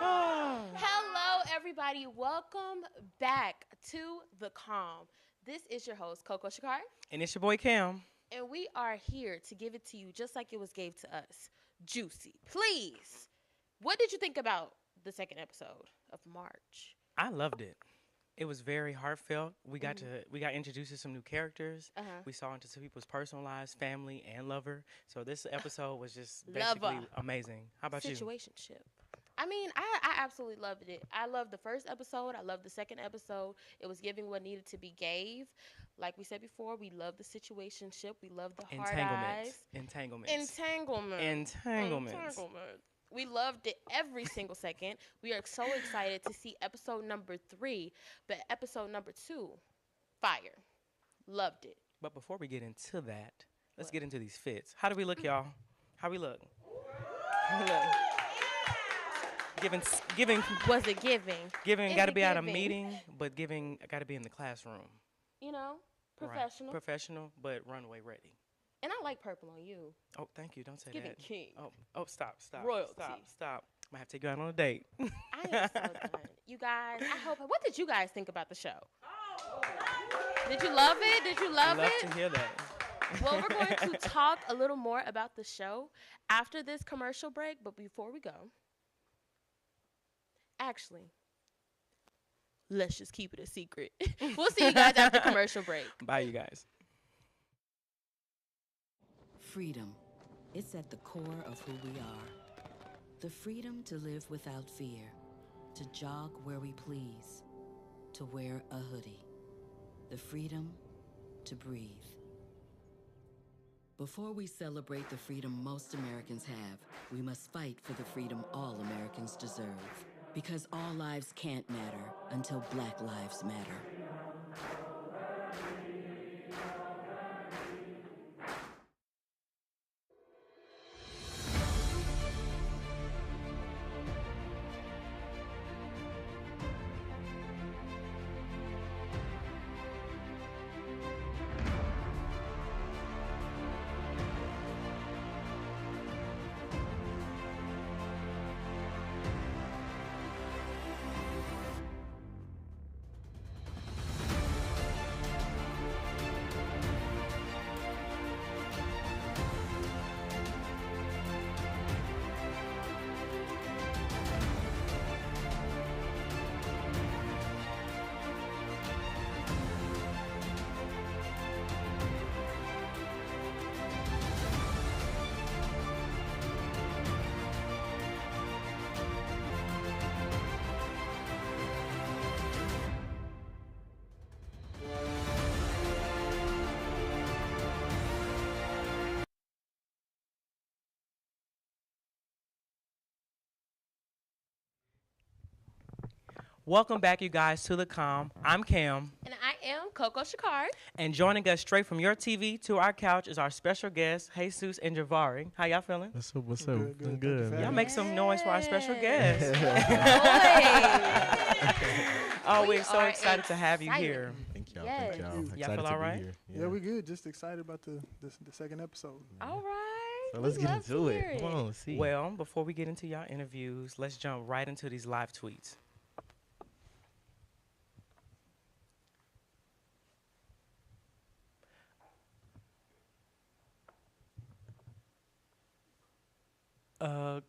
Hello, everybody. Welcome back to The Calm. This is your host, Coco Shakar, And it's your boy Cam. and we are here to give it to you just like it was gave to us. Juicy. Please. What did you think about the second episode of March? I loved it. It was very heartfelt. We got introduced to some new characters. Uh-huh. We saw into some people's personal lives, family and lover. So this episode was just Lover. basically amazing. How about you? Situationship. I mean, I absolutely loved it. I loved the first episode. I loved the second episode. It was giving what needed to be gave. Like we said before, we love the situationship. We love the hard eyes. Entanglements. Entanglements. We loved it every single second. We are so excited to see episode number 3. But episode number 2, fire. Loved it. But before we get into that, let's get into these fits. How do we look, y'all? How we look? How we look? Giving, Was it giving? giving Is got to it be at a giving? meeting, but giving got to be in the classroom. You know, Right. professional. Professional, but runway ready. And I like purple on you. Oh, thank you. Don't say Giving that. king. Oh, stop. Royalty. Stop. Might have to take you out on a date. I am so done. You guys, I hope. What did you guys think about the show? Did you love it? Did you love Love it? to hear that. Well, we're going to talk a little more about the show after this commercial break. But before we go, actually, let's just keep it a secret. We'll see you guys after commercial break. Bye, you guys. Freedom. It's at the core of who we are. The freedom to live without fear, to jog where we please, to wear a hoodie. The freedom to breathe. Before we celebrate the freedom most Americans have, we must fight for the freedom all Americans deserve. Because all lives can't matter until Black lives matter. Welcome back, you guys, to The Calm. I'm Cam, And I am Coco Shakar. and joining us straight from your TV to our couch is our special guest, Jesus and Javari. How y'all feeling? What's up? What's up? Good, good. I'm Thank you good. for man. Y'all make some noise for our special guest. Oh, We we're so are excited to have you excited. here. Thank y'all. Yes. Thank y'all. Y'all Excited feel to all right? be here. Yeah, we good. Just excited about the second episode. All right. So let's We get love to into hear it. Come on, let's see. Well, before we get into y'all interviews, let's jump right into these live tweets.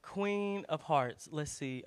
Queen of Hearts. Let's see.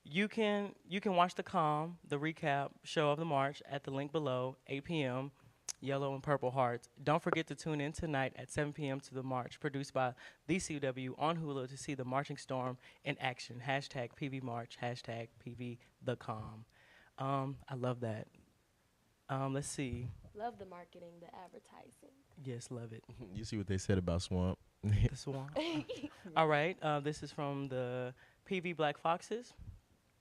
You can watch the recap show of the march at the link below, 8 p.m. Yellow and Purple Hearts. Don't forget to tune in tonight at 7 p.m. to the march, produced by the CW on Hulu to see the marching storm in action. Hashtag PV March. Hashtag PV the Calm. I love that. Let's see. Love the marketing, the advertising. Yes, love it. You see what they said about Swamp? The Swamp. All right. This is from the PV Black Foxes.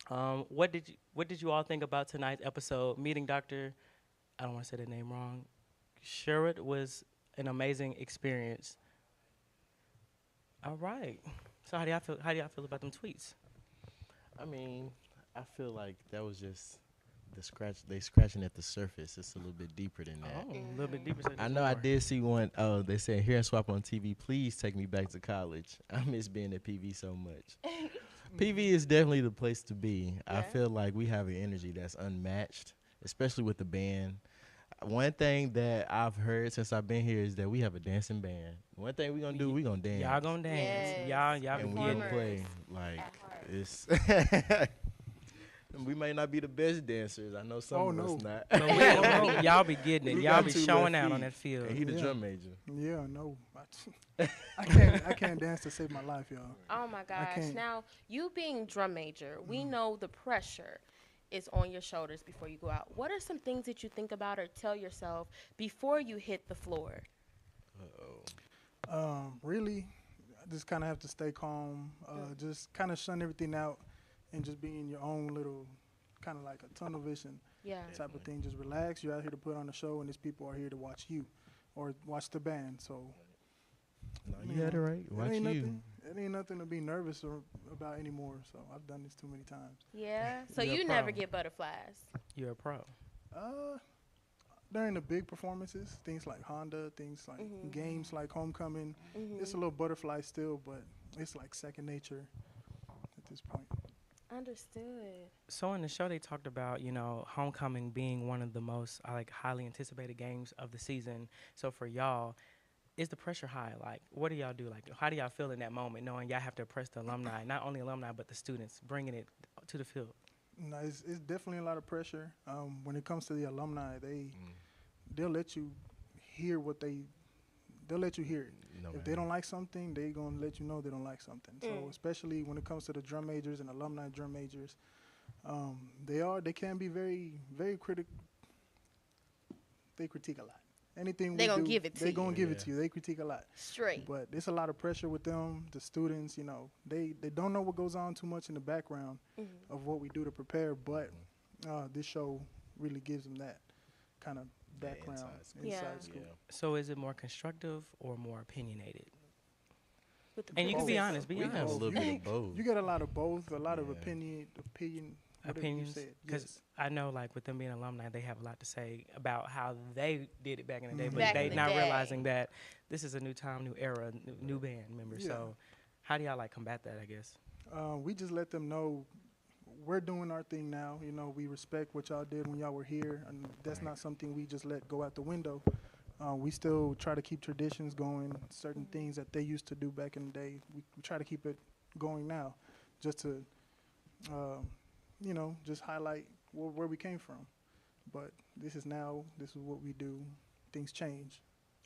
What did you all think about tonight's episode? Meeting Dr. I don't want to say the name wrong. Sherrod was an amazing experience. All right. So how do y'all feel? How do y'all feel about them tweets? I mean, I feel like that was just they scratching at the surface. It's a little bit deeper than that. Oh, a little bit deeper. I know I did see one. Oh, they said here and swap on TV. Please take me back to college. I miss being at PV so much. PV is definitely the place to be. Yeah. I feel like we have an energy that's unmatched, especially with the band. One thing that I've heard since I've been here is that we have a dancing band. One thing we gonna do, we gonna dance. Y'all gonna dance. Yes. Y'all And be we getting gonna it. play. Like it's. We may not be the best dancers. I know some Oh, of us no. not. But y'all be getting it. We Y'all got be 2 showing left out on feet. that field. And he the Yeah. drum major. Yeah, no. I can't dance to save my life, y'all. Oh my gosh. can't. Now, you being drum major, we know the pressure is on your shoulders before you go out. What are some things that you think about or tell yourself before you hit the floor? Really, I just kind of have to stay calm. Just kind of shun everything out and just be in your own little, kind of like a tunnel vision Yeah. type of thing. Just relax. You're out here to put on a show, and these people are here to watch you or watch the band. So No, you had it right. Watch you. It ain't nothing to be nervous about anymore. So I've done this too many times. Yeah. So You're a you never pro. get butterflies. You're a pro. During the big performances, things like Honda, things like games like Homecoming, it's a little butterfly still, but it's like second nature at this point. Understood. So in the show, they talked about, homecoming being one of the most highly anticipated games of the season. So for y'all, is the pressure high? Like, what do y'all do? Like, how do y'all feel in that moment, knowing y'all have to impress the alumni, not only alumni but the students, bringing it to the field? No, it's definitely a lot of pressure. When it comes to the alumni, they'll let you hear they'll let you hear it. No, If they don't like something, they gonna let you know they don't like something. So especially when it comes to the drum majors and alumni drum majors, they can be very, very They critique a lot. Anything They we gonna do, give it to they you. gonna give it to you. They critique a lot. Straight. But there's a lot of pressure with them. The students, they don't know what goes on too much in the background of what we do to prepare. But this show really gives them that kind of background, inside inside scoop. scoop. So is it more constructive or more opinion?ed? With the And you can be process. honest. Be We have a honest. little bit of both. You get a lot of both, a lot of Yeah. opinion, whatever Opinions, you said. because Yes. I know, with them being alumni, they have a lot to say about how they did it back in the day, but Back they in the not day. realizing that this is a new time, new era, new band members. Yeah. So how do y'all combat that, I guess? We just let them know we're doing our thing now. We respect what y'all did when y'all were here, and that's not something we just let go out the window. We still try to keep traditions going, certain things that they used to do back in the day. We try to keep it going now, just to, just highlight where we came from. But this is what we do. Things change.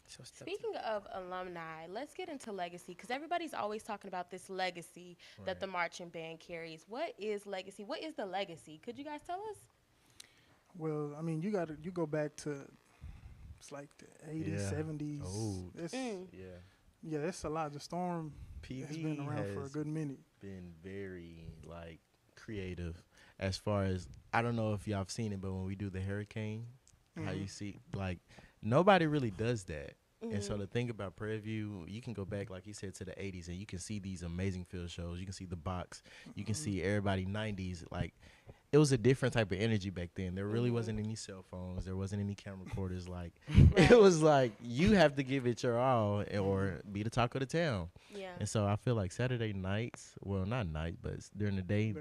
So Speaking of alumni, let's get into legacy because everybody's always talking about this legacy that the marching band carries. What is legacy? What is the legacy? Could you guys tell us? Well, I mean, you go back to it's like the 80s, Yeah. 70s. Old. Yeah, it's a lot. The Storm has been PV around for a has good minute. been very creative as far as, I don't know if y'all have seen it, but when we do the hurricane, how you see nobody really does that. And so the thing about Prairie View, you can go back, like he said, to the 80s, and you can see these amazing field shows. You can see the box. You can see everybody 90s. It was a different type of energy back then. There really wasn't any cell phones. There wasn't any camera recorders. It was you have to give it your all or be the talk of the town. Yeah. And so I feel like Saturday nights, well, not night, but during the day,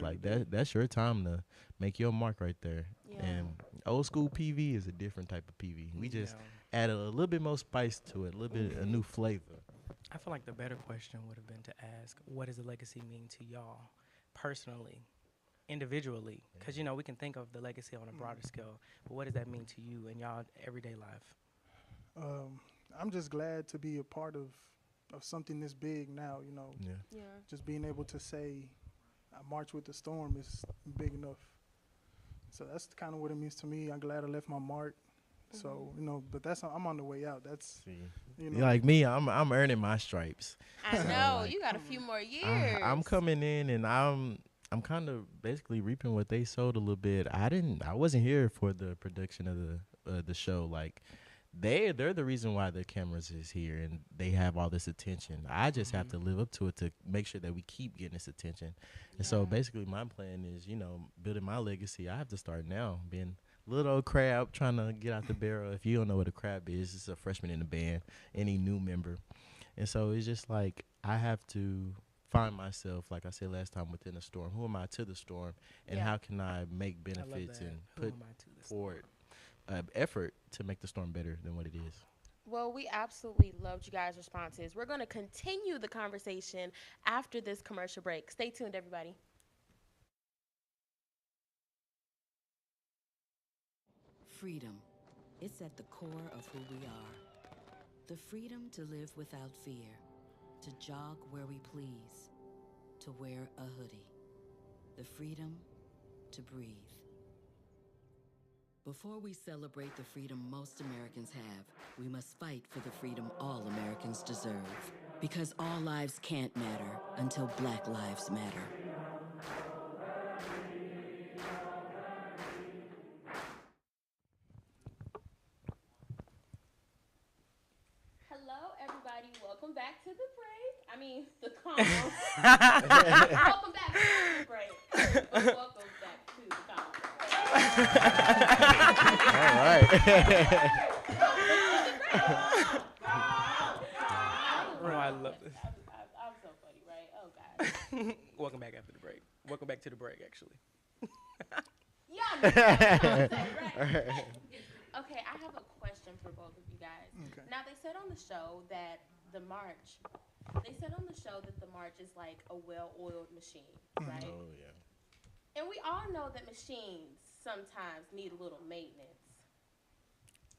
that's your time to make your mark right there. Yeah. And old school PV is a different type of PV. We just added a little bit more spice to it, a little bit a new flavor. I feel like the better question would have been to ask, what does the legacy mean to y'all personally, individually? Because, we can think of the legacy on a broader scale, but what does that mean to you in y'all everyday life? I'm just glad to be a part of something this big now, Yeah. Just being able to say I march with the Storm is big enough. So that's kind of what it means to me. I'm glad I left my mark. So, but I'm on the way out. That's, Like me, I'm earning my stripes. I know. You got a few more years. I'm coming in and I'm kind of basically reaping what they sowed a little bit. I wasn't here for the production of the show. they're the reason why the cameras is here and they have all this attention. I just have to live up to it to make sure that we keep getting this attention. And so basically my plan is, building my legacy. I have to start now, being little old crab trying to get out the barrel. If you don't know what a crab is, it's a freshman in the band, any new member. And so it's just like I have to find myself, like I said last time, within the storm. Who am I to the storm, and how can I make benefits and put forward effort to make the storm better than what it is? Well, we absolutely loved you guys' responses. We're going to continue the conversation after this commercial break. Stay tuned, everybody. Freedom. It's at the core of who we are. The freedom to live without fear, to jog where we please, to wear a hoodie. The freedom to breathe. Before we celebrate the freedom most Americans have, we must fight for the freedom all Americans deserve. Because all lives can't matter until Black lives matter. Hello, everybody. Welcome back to the break. I mean, the calm. Welcome back to the break. Welcome back to the calm. All right. I love this. I'm so funny, right? Oh, God. Welcome back after the break. Welcome back to the break, actually. Y'all know what I'm saying, right? Okay, I have a question for both of you guys. Okay. Now, they said on the show that the march is like a well-oiled machine, right? Oh, yeah. And we all know that machines sometimes need a little maintenance.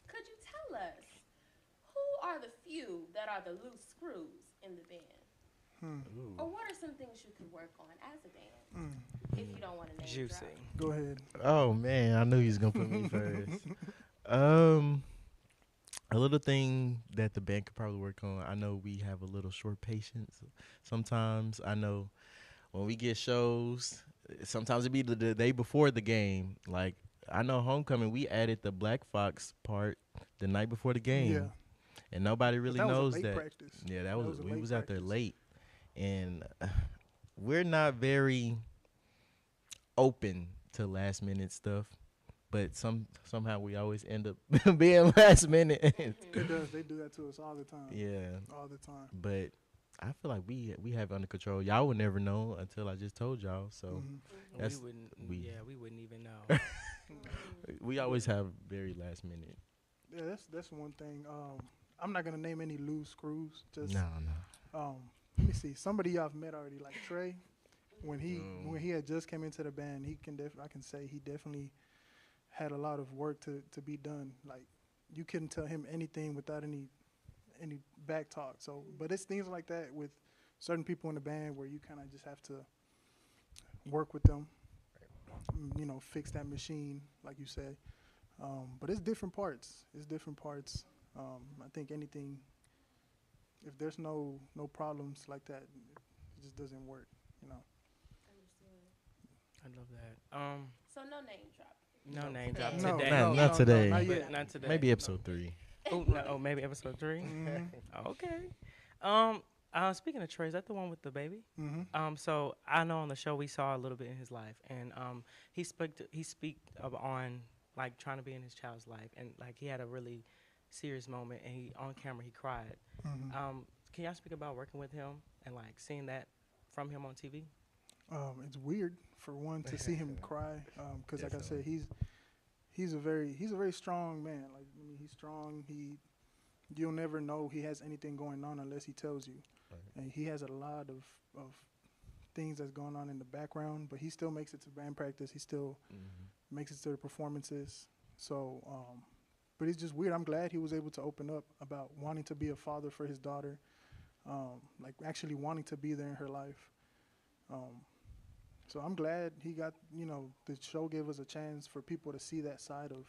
Could you tell us who are the few that are the loose screws in the band? Or what are some things you could work on as a band? If you don't want to name Juicy. drop. Go ahead. Oh man, I knew he was gonna put me first. A little thing that the band could probably work on. I know we have a little short patience sometimes. I know when we get shows, sometimes it be the day before the game. Like I know homecoming, we added the Black Fox part the night before the game, Yeah. and nobody really That was a knows late that. practice. Yeah, That was a we late was out there practice. late, and we're not very open to last minute stuff. But somehow we always end up being last minute. It does. They do that to us all the time. Yeah, All the time. but I feel like we have it under control. Y'all would never know until I just told y'all. So that's we wouldn't even know. we always have very last minute. Yeah, that's one thing. I'm not gonna name any loose screws. Just No. let me see. Somebody y'all have met already, like Trey. When he had just came into the band, I can say he definitely had a lot of work to be done. Like you couldn't tell him anything without any back talk. So, but it's things like that with certain people in the band where you kind of just have to work with them. Fix that machine, like you say. But it's different parts. I think anything, if there's no problems like that, it just doesn't work. I love that. So no name drop. No name drop No, today. Not today. not But yet. not today. Maybe episode 3. Maybe episode 3. Okay. Speaking of Trey, is that the one with the baby? So I know on the show we saw a little bit in his life, and he speak on like trying to be in his child's life, and like he had a really serious moment, and he on camera he cried. Can y'all speak about working with him and like seeing that from him on TV? It's weird for one to see him cry, because like I said, he's a very strong man. Like he's strong. You'll never know he has anything going on unless he tells you. Right. And he has a lot of things that's going on in the background, but he still makes it to band practice. He still makes it to the performances. So, but it's just weird. I'm glad he was able to open up about wanting to be a father for his daughter, like actually wanting to be there in her life. So I'm glad he got, the show gave us a chance for people to see that side of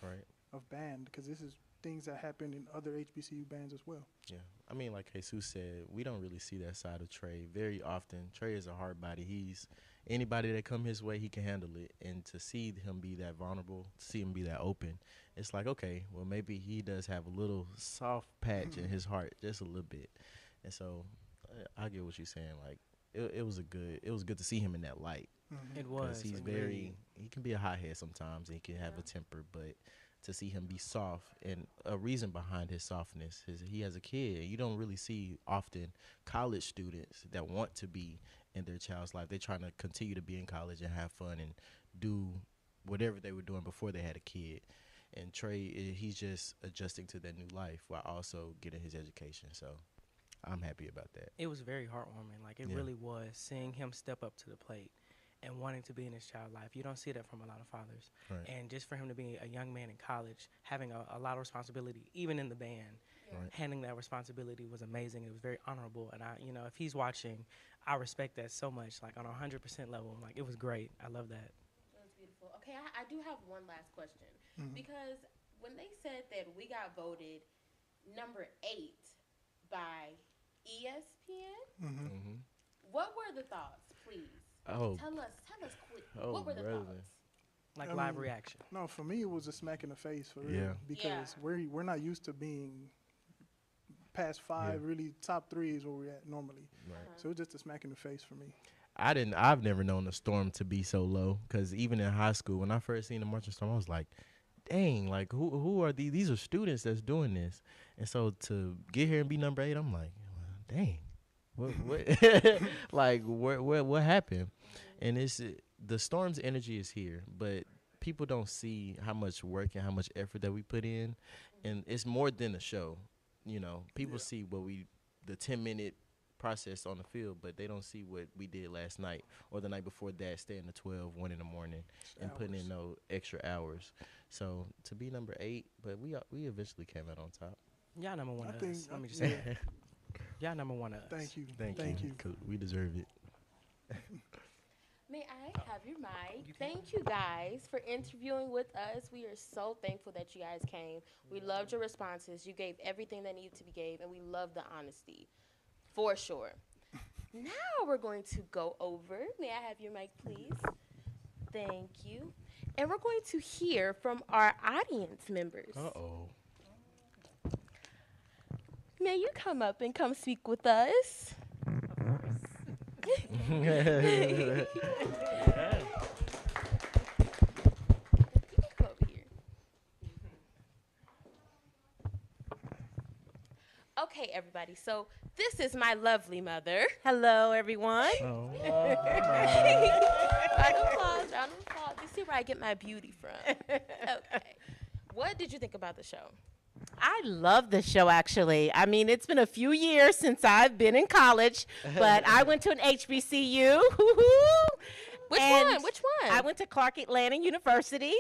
of band, because this is things that happen in other HBCU bands as well. Yeah, I mean, like Jesus said, we don't really see that side of Trey very often. Trey is a hard body. He's anybody that come his way, he can handle it. And to see him be that vulnerable, to see him be that open, it's like, okay, well, maybe he does have a little soft patch in his heart, just a little bit. And so I get what you're saying. Like, it was good to see him in that light. It was. He's he can be a hothead sometimes, and he can have a temper, but to see him be soft, and a reason behind his softness is he has a kid. You don't really see often college students that want to be in their child's life. They're trying to continue to be in college and have fun and do whatever they were doing before they had a kid. And Trey, he's just adjusting to that new life while also getting his education. So I'm happy about that. It was very heartwarming. Like, it really was, seeing him step up to the plate and wanting to be in his child's life. You don't see that from a lot of fathers. Right. And just for him to be a young man in college, having a lot of responsibility, even in the band, handling that responsibility was amazing. It was very honorable. And if he's watching, I respect that so much, like on a 100% level. Like, it was great. I love that. That was beautiful. Okay, I do have one last question. Because when they said that we got voted number 8 by ESPN, what were the thoughts, please? Oh, Tell us quick. Oh, what were the brother. thoughts? Like, I live mean, reaction. No, for me, it was a smack in the face for real. Yeah. Because we're not used to being past 5, really top 3 is where we're at normally. Right. So it was just a smack in the face for me. I've never known a storm to be so low, because even in high school, when I first seen the marching storm, I was like, dang, like who are these? These are students that's doing this. And so to get here and be number 8, I'm like, well, dang. What like what happened? And it's the storm's energy is here, but people don't see how much work and how much effort that we put in, and it's more than a show. People see the 10-minute process on the field, but they don't see what we did last night or the night before that, staying to 12, 1 in the morning, and putting in no extra hours. So to be number 8, but we eventually came out on top. Y'all number one I of think- us. Let me just say that. Y'all number one of us. Thank you. Thank you. Cool. We deserve it. May I have your mic? Thank you guys for interviewing with us. We are so thankful that you guys came. We loved your responses. You gave everything that needed to be gave, and we love the honesty, for sure. Now we're going to go over. May I have your mic, please? Thank you. And we're going to hear from our audience members. Uh-oh. May you come up and come speak with us? You can come over here. Okay, everybody. So this is my lovely mother. Hello, everyone. Oh. Round of applause, round of applause. You see where I get my beauty from. Okay. What did you think about the show? I love the show, actually. I mean, it's been a few years since I've been in college, but I went to an HBCU. Which And one? I went to Clark Atlanta University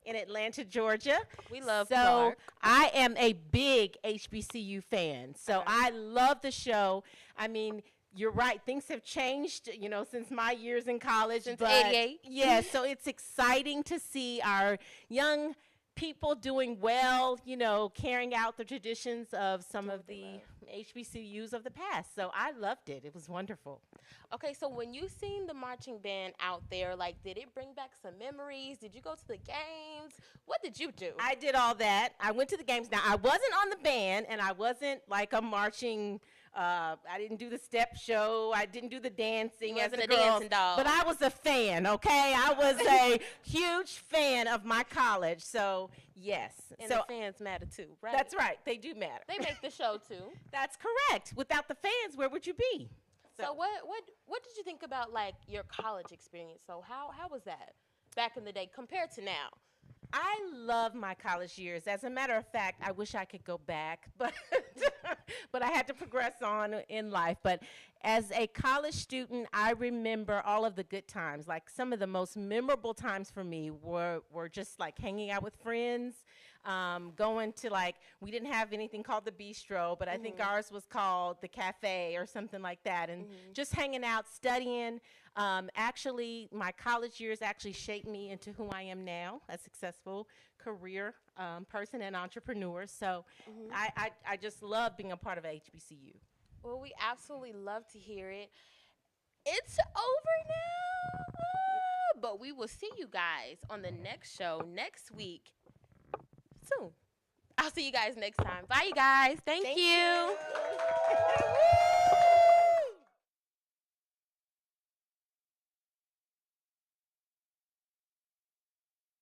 in Atlanta, Georgia. We love So Clark. I am a big HBCU fan. So I love the show. I mean, you're right. Things have changed, since my years in college. Since but 88. Yeah, so it's exciting to see our young people doing well, carrying out the traditions of some of the HBCUs of the past. So I loved it. It was wonderful. Okay, so when you seen the marching band out there, did it bring back some memories? Did you go to the games? What did you do? I did all that. I went to the games. Now, I wasn't on the band, and I wasn't like a marching. I didn't do the step show. I didn't do the dancing You as wasn't the a girls. dancing doll. But I was a fan, okay? I was a huge fan of my college. So, yes. And so the fans matter too, right? that's right. They do matter. They make the show too. That's correct. Without the fans, where would you be? So what did you think about your college experience? So how was that back in the day compared to now? I love my college years. As a matter of fact, I wish I could go back, but but I had to progress on in life. But as a college student, I remember all of the good times. Like, some of the most memorable times for me were just like hanging out with friends, going to we didn't have anything called the bistro, but I think ours was called the cafe or something like that, and just hanging out, studying. Actually, my college years actually shaped me into who I am now, a successful career person and entrepreneur. So I just love being a part of HBCU. Well, we absolutely love to hear it. It's over now, but we will see you guys on the next show next week soon. I'll see you guys next time. Bye, you guys. Thank you.